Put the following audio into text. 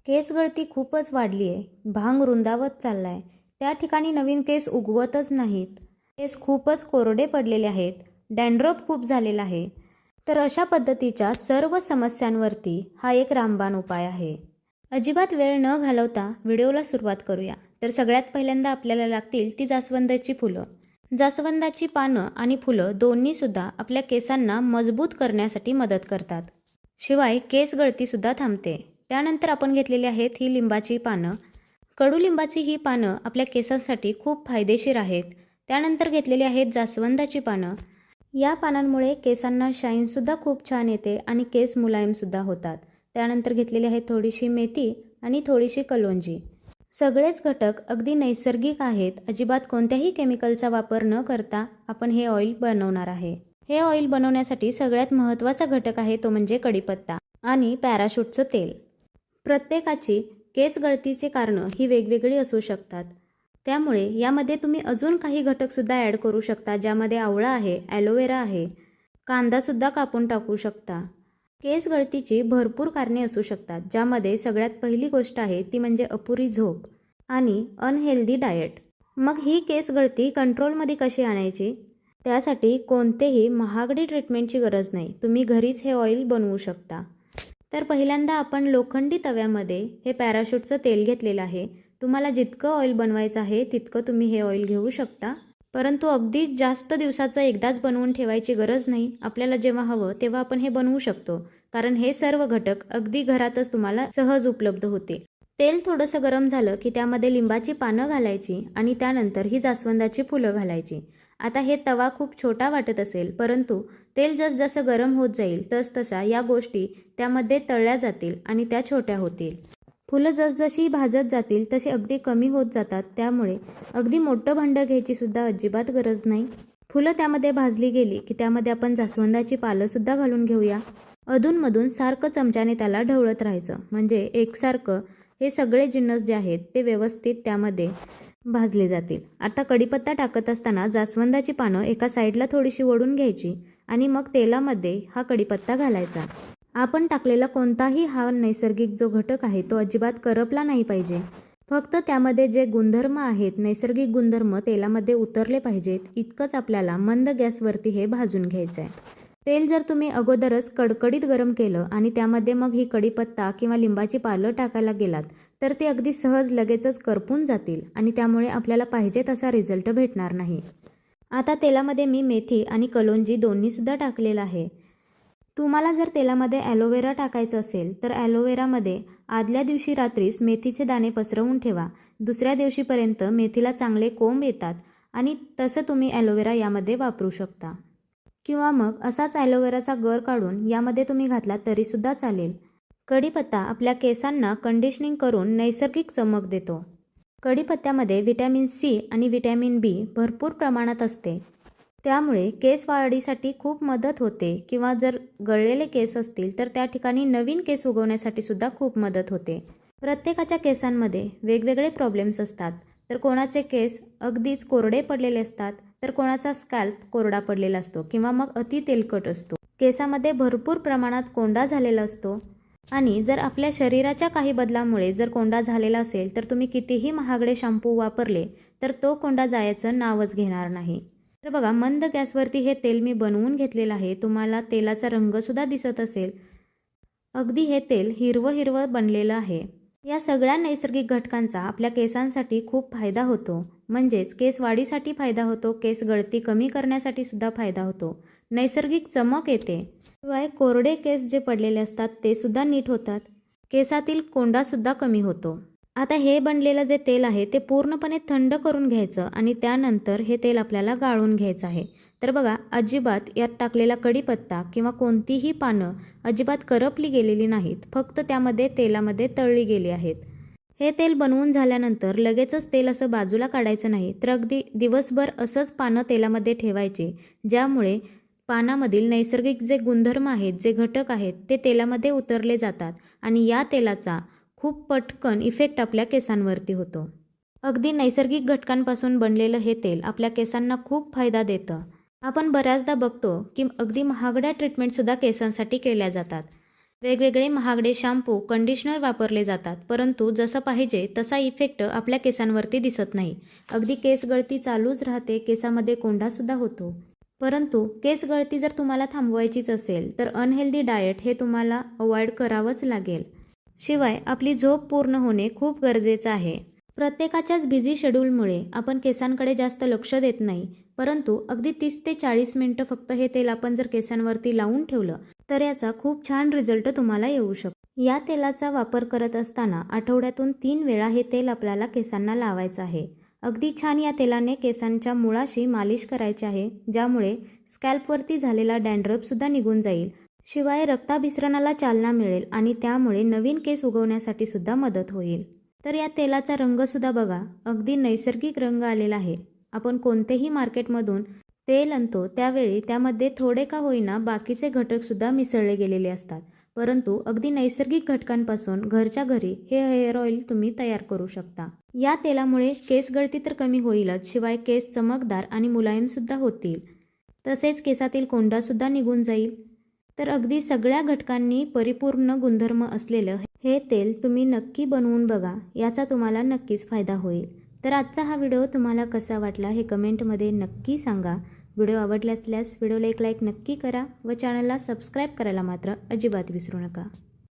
केस गळती खूपच वाढली आहे. भांग रुंदावत चाललाय. त्या ठिकाणी नवीन केस उगवतच नाहीत. केस खूपच कोरडे पडलेले आहेत. डॅन्ड्रफ खूप झालेला आहे. तर अशा पद्धतीच्या सर्व समस्यांवरती हा एक रामबाण उपाय आहे. अजिबात वेळ न घालवता व्हिडिओला सुरुवात करूया. तर सगळ्यात पहिल्यांदा आपल्याला लागतील ती जास्वंदाची फुलं. जास्वंदाची पानं आणि फुलं दोन्हीसुद्धा आपल्या केसांना मजबूत करण्यासाठी मदत करतात. शिवाय केस गळतीसुद्धा थांबते. त्यानंतर आपण घेतलेली आहेत ही लिंबाची पानं. कडुलिंबाची ही पानं आपल्या केसांसाठी खूप फायदेशीर आहेत. त्यानंतर घेतलेली आहेत जास्वंदाची पानं. या पानांमुळे केसांना शाईनसुद्धा खूप छान येते आणि केस मुलायमसुद्धा होतात. त्यानंतर घेतलेली आहे थोडीशी मेथी आणि थोडीशी कलोंजी. सगळेच घटक अगदी नैसर्गिक आहेत. अजिबात कोणत्याही केमिकलचा वापर न करता आपण हे ऑइल बनवणार आहे. हे ऑइल बनवण्यासाठी सगळ्यात महत्त्वाचा घटक आहे तो म्हणजे कढीपत्ता आणि पॅराशूटचं तेल. प्रत्येकाची केस गळतीची कारणं ही वेगवेगळी असू शकतात. त्यामुळे यामध्ये तुम्ही अजून काही घटकसुद्धा ॲड करू शकता, ज्यामध्ये आवळा आहे, ॲलोवेरा आहे, कांदासुद्धा कापून टाकू शकता. केस गळतीची भरपूर कारणे असू शकतात, ज्यामध्ये सगळ्यात पहिली गोष्ट आहे ती म्हणजे अपुरी झोप आणि अनहेल्दी डाएट. मग ही केस गळती कंट्रोलमध्ये कशी आणायची? त्यासाठी कोणतेही महागडी ट्रीटमेंटची गरज नाही. तुम्ही घरीच हे ऑइल बनवू शकता. तर पहिल्यांदा आपण लोखंडी तव्यामध्ये हे पॅराशूटचं तेल घेतलेलं आहे. तुम्हाला जितकं ऑइल बनवायचं आहे तितकं तुम्ही हे ऑइल घेऊ शकता. परंतु अगदी जास्त दिवसाचं एकदाच बनवून ठेवायची गरज नाही. आपल्याला जेव्हा हवं तेव्हा आपण हे बनवू शकतो, कारण हे सर्व घटक अगदी घरातच तुम्हाला सहज उपलब्ध होते. तेल थोडंसं गरम झालं की त्यामध्ये लिंबाची पानं घालायची आणि त्यानंतर ही जास्वंदाची फुलं घालायची. आता हे तवा खूप छोटा वाटत असेल, परंतु तेल जसजसं गरम होत जाईल तसतशा या गोष्टी त्यामध्ये तळल्या जातील आणि त्या छोट्या होतील. फुलं जसजशी भाजत जातील तशी अगदी कमी होत जातात. त्यामुळे अगदी मोठं भांडं घ्यायची सुद्धा अजिबात गरज नाही. फुलं त्यामध्ये भाजली गेली की त्यामध्ये आपण जास्वंदाची पालंसुद्धा घालून घेऊया. अधूनमधून सारखं चमच्याने त्याला ढवळत राहायचं, म्हणजे एकसारखं हे सगळे जिन्नस जे आहेत ते व्यवस्थित त्यामध्ये भाजले जातील. आता कढीपत्ता टाकत असताना जास्वंदाची पानं एका साईडला थोडीशी ओढून घ्यायची आणि मग तेलामध्ये हा कढीपत्ता घालायचा. आपण टाकलेला कोणताही हा नैसर्गिक जो घटक आहे तो अजिबात करपला नाही पाहिजे. फक्त त्यामध्ये जे गुणधर्म आहेत, नैसर्गिक गुणधर्म तेलामध्ये उतरले पाहिजेत, इतकंच आपल्याला मंद गॅसवरती हे भाजून घ्यायचं आहे. तेल जर तुम्ही अगोदरच कडकडीत गरम केलं आणि त्यामध्ये मग ही कढीपत्ता किंवा लिंबाची पालं टाकायला गेलात तर ते अगदी सहज लगेचच करपून जातील आणि त्यामुळे आपल्याला पाहिजे तसा रिझल्ट भेटणार नाही. आता तेलामध्ये मी मेथी आणि कलोंजी दोन्हीसुद्धा टाकलेलं आहे. तुम्हाला जर तेलामध्ये ॲलोवेरा टाकायचं असेल तर ॲलोवेरामध्ये आदल्या दिवशी रात्रीच मेथीचे दाणे पसरवून ठेवा. दुसऱ्या दिवशीपर्यंत मेथीला चांगले कोंब येतात आणि तसं तुम्ही ॲलोवेरा यामध्ये वापरू शकता. किंवा मग असाच ॲलोवेराचा गर काढून यामध्ये तुम्ही घातला तरीसुद्धा चालेल. कढीपत्ता आपल्या केसांना कंडिशनिंग करून नैसर्गिक चमक देतो. कढीपत्त्यामध्ये व्हिटॅमिन सी आणि व्हिटॅमिन बी भरपूर प्रमाणात असते. त्यामुळे केस वाढीसाठी खूप मदत होते किंवा जर गळलेले केस असतील तर त्या ठिकाणी नवीन केस उगवण्यासाठी सुद्धा खूप मदत होते. प्रत्येकाच्या केसांमध्ये वेगवेगळे प्रॉब्लेम्स असतात. तर कोणाचे केस अगदीच कोरडे पडलेले असतात, तर कोणाचा स्कॅल्प कोरडा पडलेला असतो किंवा मग अति तेलकट असतो. केसामध्ये भरपूर प्रमाणात कोंडा झालेला असतो आणि जर आपल्या शरीराच्या काही बदलामुळे जर कोंडा झालेला असेल तर तुम्ही कितीही महागडे शॅम्पू वापरले तर तो कोंडा जायचं नावच घेणार नाही. तर बघा, मंद गॅसवरती हे तेल मी बनवून घेतलेलं आहे. तुम्हाला तेलाचा रंगसुद्धा दिसत असेल. अगदी हे तेल हिरवं हिरवं बनलेलं आहे. या सगळ्या नैसर्गिक घटकांचा आपल्या केसांसाठी खूप फायदा होतो. म्हणजेच केस वाढीसाठी फायदा होतो, केस गळती कमी करण्यासाठी सुद्धा फायदा होतो, नैसर्गिक चमक येते. शिवाय कोरडे केस जे पडलेले असतात ते सुद्धा नीट होतात, केसातील कोंडासुद्धा कमी होतो. आता हे बनलेलं जे तेल आहे ते पूर्णपणे थंड करून घ्यायचं आणि त्यानंतर हे तेल आपल्याला गाळून घ्यायचं आहे. तर बघा, अजिबात यात टाकलेला कढीपत्ता किंवा कोणतीही पानं अजिबात करपली गेलेली नाहीत, फक्त त्यामध्ये तेलामध्ये तळली गेली आहेत. हे तेल बनवून झाल्यानंतर लगेचच तेल असं बाजूला काढायचं नाही, तर अगदी दिवसभर असंच पानं तेलामध्ये ठेवायचे, ज्यामुळे पानामधील नैसर्गिक जे गुणधर्म आहेत, जे घटक आहेत ते तेलामध्ये उतरले जातात आणि या तेलाचा खूप पटकन इफेक्ट आपल्या केसांवरती होतो. अगदी नैसर्गिक घटकांपासून बनलेलं हे तेल आपल्या केसांना खूप फायदा देतं. आपण बऱ्याचदा बघतो की अगदी महागड्या ट्रीटमेंटसुद्धा केसांसाठी केल्या जातात. वेगवेगळे महागडे शॅम्पू कंडिशनर वापरले जातात, परंतु जसं पाहिजे तसा इफेक्ट आपल्या केसांवरती दिसत नाही. अगदी केस गळती चालूच राहते, केसामध्ये कोंडासुद्धा होतो. परंतु केस गळती जर तुम्हाला थांबवायचीच असेल तर अनहेल्दी डाएट हे तुम्हाला अवॉइड करावंच लागेल. शिवाय आपली झोप पूर्ण होणे खूप गरजेचं आहे. प्रत्येकाच्याच बिझी शेड्यूलमुळे आपण केसांकडे जास्त लक्ष देत नाही, परंतु अगदी 30 ते 40 मिनिटं फक्त हे तेल आपण जर केसांवरती लावून ठेवलं तर याचा खूप छान रिझल्ट तुम्हाला येऊ शकतो. या तेलाचा वापर करत असताना आठवड्यातून 3 वेळा हे तेल आपल्याला केसांना लावायचं आहे. अगदी छान या तेलाने केसांच्या मुळाशी मालिश करायची आहे, ज्यामुळे स्कॅल्पवरती झालेला डॅन्ड्रफसुद्धा निघून जाईल. शिवाय रक्ताभिसरणाला चालना मिळेल आणि त्यामुळे नवीन केस उगवण्यासाठी सुद्धा मदत होईल. तर या तेलाचा रंगसुद्धा बघा, अगदी नैसर्गिक रंग आलेला आहे. आपण कोणतेही मार्केटमधून तेल आणतो त्यावेळी त्यामध्ये थोडे का होईना बाकीचे घटकसुद्धा मिसळले गेलेले असतात, परंतु अगदी नैसर्गिक घटकांपासून घरच्या घरी हे हेअर ऑइल तुम्ही तयार करू शकता. या तेलामुळे केस गळती तर कमी होईलच, शिवाय केस चमकदार आणि मुलायमसुद्धा होतील. तसेच केसातील कोंडासुद्धा निघून जाईल. तर अगदी सगळ्या घटकांनी परिपूर्ण गुणधर्म असलेलं हे तेल तुम्ही नक्की बनवून बघा, याचा तुम्हाला नक्कीच फायदा होईल. तर आजचा हा व्हिडिओ तुम्हाला कसा वाटला हे कमेंटमध्ये नक्की सांगा. व्हिडिओ आवडला असल्यास व्हिडिओला एक लाईक नक्की करा व चॅनलला सबस्क्राईब करायला मात्र अजिबात विसरू नका.